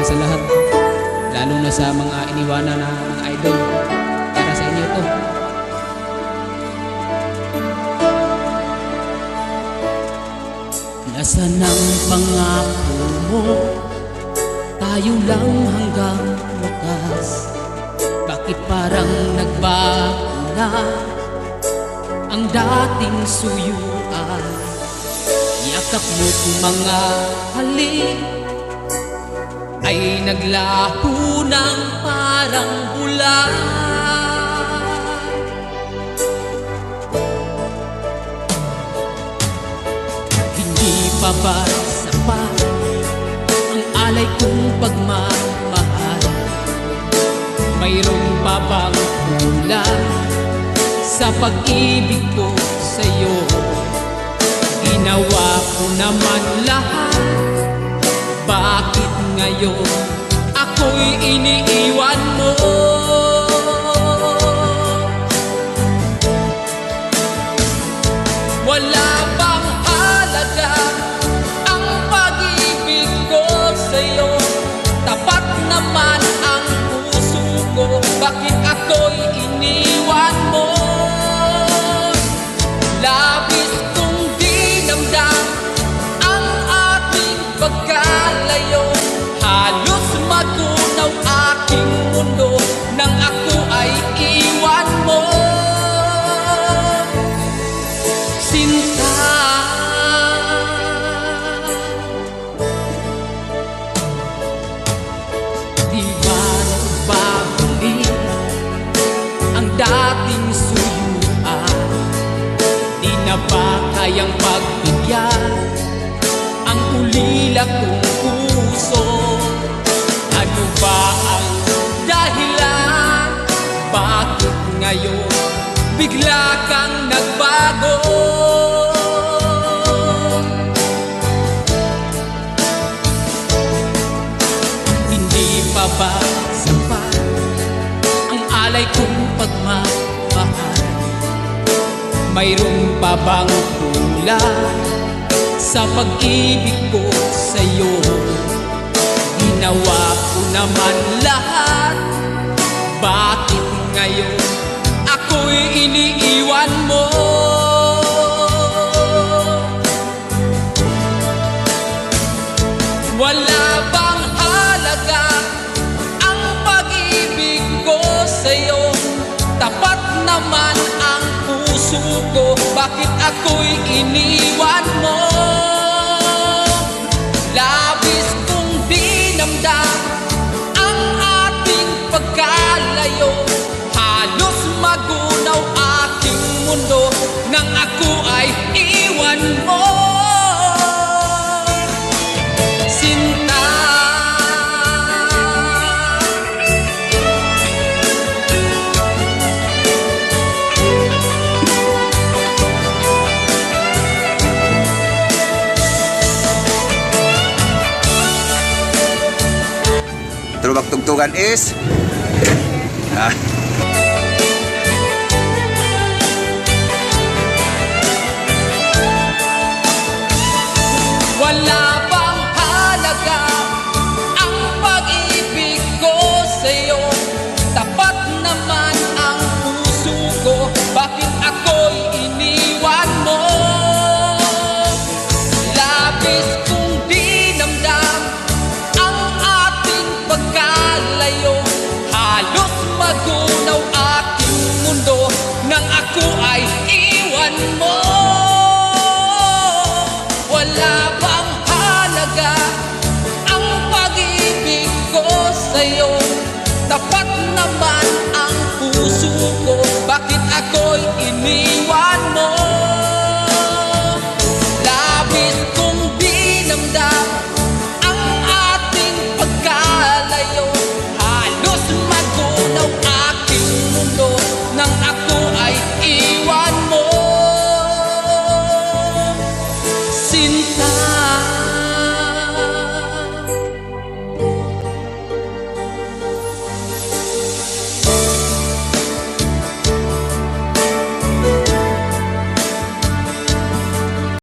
sa lahat, lalo na sa mga iniwanan na mga idol. Para sa inyo to. Nasaan ang pangako mo? Tayo lang hanggang wakas. Bakit parang nagbago na ang dating suyuan? Yakap mo't mga halik ay naglaho ng parang bulan. Hindi pa ba sapat ang alay kong pagmamahal? Mayroon pa bang kulang sa pag-ibig ko sa'yo? Ginawa ko naman lahat, bakit ngayon ako'y iniiwan mo? Wala bang halaga ang pag-ibig ko sa'yo? Tapat naman ang puso ko, bakit ako'y iniwan mo? Labis kong dinamdam ang ating pagkalayo. Halos magunaw aking mundo nang ako ay iwan mo. Sinta, di ba nagbabalik ang dating suyuan? Di na ba kayang pagbigyan ang ulila kong puso? Ano ba ang dahilan? Bakit ngayon bigla kang nagbago? Hindi pa ba sapat ang alay kong pagmamahal? Mayroon pa bang kulang sa pag-ibig ko sa'yo? Ginawa ko naman lahat, bakit ngayon ako'y iniiwan mo? Wala bang halaga ang pag-ibig ko sa'yo? Tapat naman ang puso ko, bakit ako'y iniwan mo? Labis kong dinamdam ang ating pagkalayo. Halos magunaw aking mundo nang ako ay iwan mo. Sinta, Turubak tugtugan is wala bang halaga ang pag-ibig ko sa'yo? Tapat naman ang puso ko, bakit ako'y iniwan mo? Labis kong dinamdam ang ating pagkalayo. Halos magunaw aking mundo nang ako ay iwan mo. Wala bang halaga ang pag-ibig ko sa'yo? Tapat naman ang puso ko,